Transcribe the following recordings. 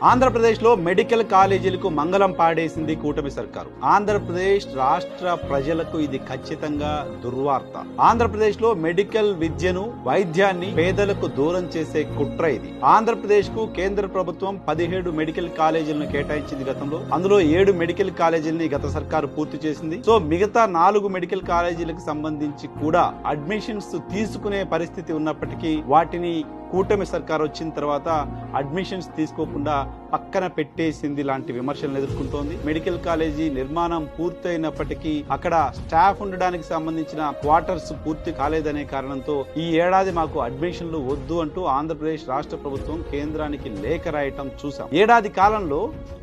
ఆంధ్రప్రదేశ్లో మెడికల్ కాలేజీలకు మంగళం పాడేసింది కూటమి సర్కారు. ఆంధ్రప్రదేశ్ రాష్ట్ర ప్రజలకు ఇది ఖచ్చితంగా దుర్వార్త. ఆంధ్రప్రదేశ్లో మెడికల్ విద్యను, వైద్యాన్ని పేదలకు దూరం చేసే కుట్ర ఇది. ఆంధ్రప్రదేశ్ కు కేంద్ర ప్రభుత్వం 17 మెడికల్ కాలేజీలను కేటాయించింది గతంలో. అందులో 7 మెడికల్ కాలేజీలని గత సర్కారు పూర్తి చేసింది. సో మిగతా 4 మెడికల్ కాలేజీలకు సంబంధించి కూడా అడ్మిషన్స్ తీసుకునే పరిస్థితి ఉన్నప్పటికీ వాటిని కూటమి సర్కార్ వచ్చిన తర్వాత అడ్మిషన్స్ తీసుకోకుండా పక్కన పెట్టేసింది లాంటి విమర్శలను ఎదుర్కొంటోంది. మెడికల్ కాలేజీ నిర్మాణం పూర్తయినప్పటికీ అక్కడ స్టాఫ్ ఉండడానికి సంబంధించిన క్వార్టర్స్ పూర్తి కాలేదనే కారణంతో ఈ ఏడాది మాకు అడ్మిషన్లు వద్దు అంటూ ఆంధ్రప్రదేశ్ రాష్ట్ర ప్రభుత్వం కేంద్రానికి లేఖ రాయటం చూసాం. ఏడాది కాలంలో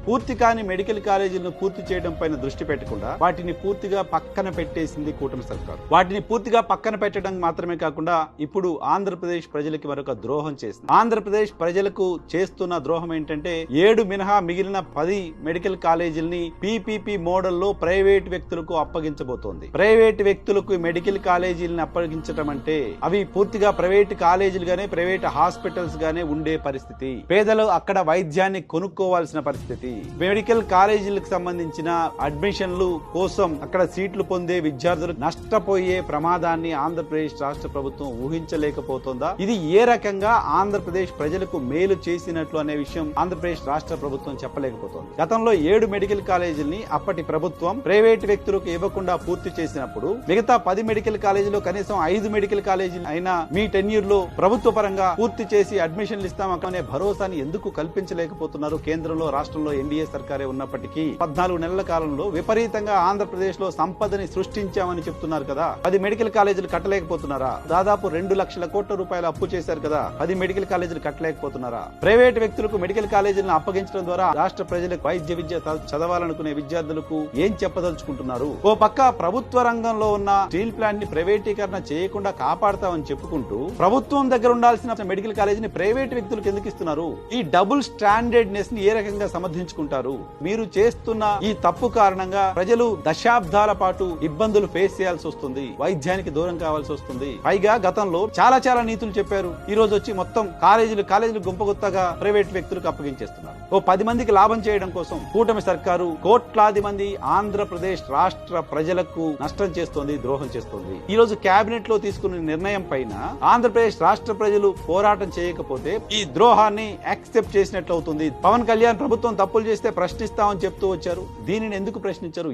పూర్తి కాని మెడికల్ కాలేజీలను పూర్తి చేయడం పైన దృష్టి పెట్టకుండా వాటిని పూర్తిగా పక్కన పెట్టేసింది కూటమి సర్కారు. వాటిని పూర్తిగా పక్కన పెట్టడం మాత్రమే కాకుండా ఇప్పుడు ఆంధ్రప్రదేశ్ ప్రజలకి మరొక ద్రోహం చేసింది. ఆంధ్రప్రదేశ్ ప్రజలకు చేస్తున్న ద్రోహం ఏంటంటే 7 మినహా మిగిలిన 10 మెడికల్ కాలేజీలని పీపీపీ మోడల్లో ప్రైవేట్ వ్యక్తులకు అప్పగించబోతోంది. ప్రైవేట్ వ్యక్తులకు మెడికల్ కాలేజీలను అప్పగించడం అంటే అవి పూర్తిగా ప్రైవేట్ కాలేజీలుగానే, ప్రైవేట్ హాస్పిటల్స్ గానే ఉండే పరిస్థితి. పేదలు అక్కడ వైద్యాన్ని కొనుక్కోవాల్సిన పరిస్థితి. మెడికల్ కాలేజీలకు సంబంధించిన అడ్మిషన్లు కోసం అక్కడ సీట్లు పొందే విద్యార్థులు నష్టపోయే ప్రమాదాన్ని ఆంధ్రప్రదేశ్ రాష్ట్ర ప్రభుత్వం ఊహించలేకపోతుందా? ఇది ఏ రకంగా ఆంధ్రప్రదేశ్ ప్రజలకు మేలు చేసినట్లు అనే విషయం ఆంధ్రప్రదేశ్ రాష్ట్ర ప్రభుత్వం చెప్పలేకపోతోంది. గతంలో 7 మెడికల్ కాలేజీలని అప్పటి ప్రభుత్వం ప్రైవేట్ వ్యక్తులకు ఇవ్వకుండా పూర్తి చేసినప్పుడు మిగతా 10 మెడికల్ కాలేజీలో కనీసం 5 మెడికల్ కాలేజీలు అయినా మీ టెన్యూర్ లో ప్రభుత్వ పరంగా పూర్తి చేసి అడ్మిషన్లు ఇస్తాం అనే భరోసాని ఎందుకు కల్పించలేకపోతున్నారు? కేంద్రంలో, రాష్ట్రంలో ఎన్డీఏ సర్కారే ఉన్నప్పటికీ 14 నెలల కాలంలో విపరీతంగా ఆంధ్రప్రదేశ్ లో సంపదని సృష్టించామని చెప్తున్నారు కదా. 10 మెడికల్ కాలేజీలు కట్టలేకపోతున్నారా? దాదాపు 2 లక్షల కోట్ల రూపాయలు అప్పు చేశారు కదా. 10 మెడికల్ కాలేజీలు కట్టలేకపోతున్నారా? ప్రైవేట్ వ్యక్తులకు మెడికల్ కాలేజీలను అప్పగించడం ద్వారా రాష్ట్ర ప్రజలకు వైద్య విద్య చదవాలనుకునే విద్యార్థులకు ఏం చెప్పదలుచుకుంటున్నారు? ఓ పక్క ప్రభుత్వ రంగంలో ఉన్న స్టీల్ ప్లాంట్ ని ప్రైవేటీకరణ చేయకుండా కాపాడతామని చెప్పుకుంటూ ప్రభుత్వం దగ్గర ఉండాల్సిన మెడికల్ కాలేజీని ప్రైవేట్ వ్యక్తులకు ఎందుకు ఇస్తున్నారు? ఈ డబుల్ స్టాండర్డ్నెస్ ని ఏ రకంగా సమర్థించుకుంటారు? మీరు చేస్తున్న ఈ తప్పు కారణంగా ప్రజలు దశాబ్దాల పాటు ఇబ్బందులు ఫేస్ చేయాల్సి వస్తుంది, వైద్యానికి దూరం కావాల్సి వస్తుంది. పైగా గతంలో చాలా నీతులు చెప్పారు. ఈ రోజు వచ్చి మొత్తం కాలేజీలు గుంపగుత్తగా ప్రైవేట్ వ్యక్తులకు అప్పగించేస్తున్నారు. ఓ 10 మందికి లాభం చేయడం కోసం కూటమి సర్కారు కోట్లాది మంది ఆంధ్రప్రదేశ్ రాష్ట్ర ప్రజలకు నష్టం చేస్తోంది, ద్రోహం చేస్తోంది. ఈ రోజు కేబినెట్ లో తీసుకున్న నిర్ణయం పైన ఆంధ్రప్రదేశ్ రాష్ట్ర ప్రజలు పోరాటం చేయకపోతే ఈ ద్రోహాన్ని యాక్సెప్ట్ చేసినట్లు అవుతుంది. పవన్ కళ్యాణ్ ప్రభుత్వం తప్పులు చేస్తే ప్రశ్నిస్తామని చెప్తూ వచ్చారు. దీనిని ఎందుకు ప్రశ్నించారు?